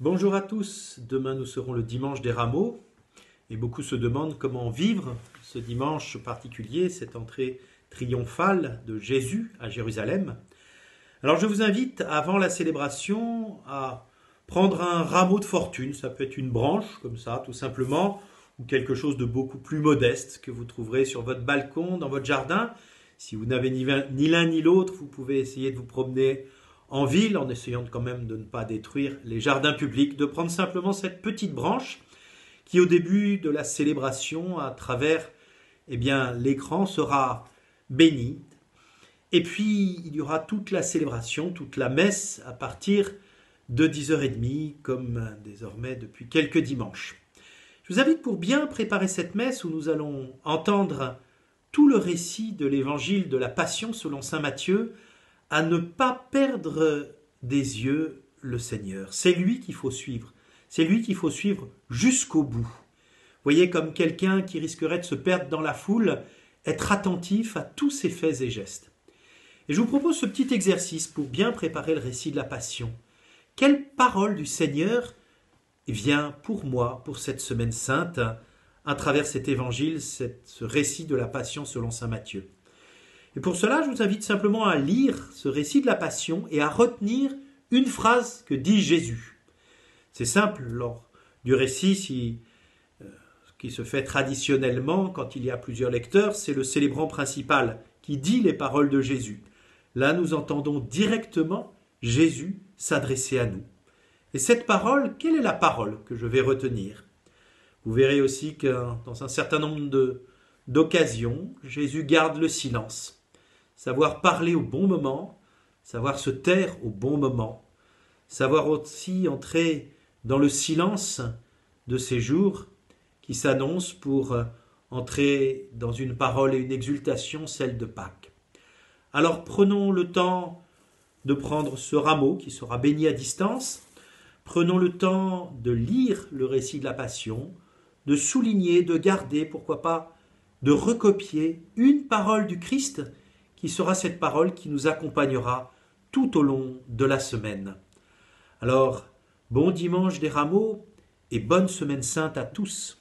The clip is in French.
Bonjour à tous, demain nous serons le dimanche des rameaux et beaucoup se demandent comment vivre ce dimanche particulier, cette entrée triomphale de Jésus à Jérusalem. Alors je vous invite avant la célébration à prendre un rameau de fortune, ça peut être une branche comme ça tout simplement, ou quelque chose de beaucoup plus modeste que vous trouverez sur votre balcon, dans votre jardin. Si vous n'avez ni l'un ni l'autre, vous pouvez essayer de vous promener en ville, en essayant quand même de ne pas détruire les jardins publics, de prendre simplement cette petite branche qui au début de la célébration, à travers l'écran, sera bénie. Et puis il y aura toute la célébration, toute la messe à partir de 10h30, comme désormais depuis quelques dimanches. Je vous invite pour bien préparer cette messe où nous allons entendre tout le récit de l'évangile de la Passion selon saint Matthieu, à ne pas perdre des yeux le Seigneur. C'est lui qu'il faut suivre. C'est lui qu'il faut suivre jusqu'au bout. Vous voyez, comme quelqu'un qui risquerait de se perdre dans la foule, être attentif à tous ses faits et gestes. Et je vous propose ce petit exercice pour bien préparer le récit de la Passion. Quelle parole du Seigneur vient pour moi, pour cette semaine sainte, à travers cet évangile, ce récit de la Passion selon saint Matthieu. Et pour cela, je vous invite simplement à lire ce récit de la Passion et à retenir une phrase que dit Jésus. C'est simple, lors du récit, qui se fait traditionnellement quand il y a plusieurs lecteurs, c'est le célébrant principal qui dit les paroles de Jésus. Là, nous entendons directement Jésus s'adresser à nous. Et cette parole, quelle est la parole que je vais retenir ? Vous verrez aussi que dans un certain nombre d'occasions, Jésus garde le silence. Savoir parler au bon moment, savoir se taire au bon moment, savoir aussi entrer dans le silence de ces jours qui s'annoncent pour entrer dans une parole et une exultation, celle de Pâques. Alors prenons le temps de prendre ce rameau qui sera béni à distance, prenons le temps de lire le récit de la Passion, de souligner, de garder, pourquoi pas, de recopier une parole du Christ qui sera cette parole qui nous accompagnera tout au long de la semaine. Alors, bon dimanche des rameaux et bonne semaine sainte à tous.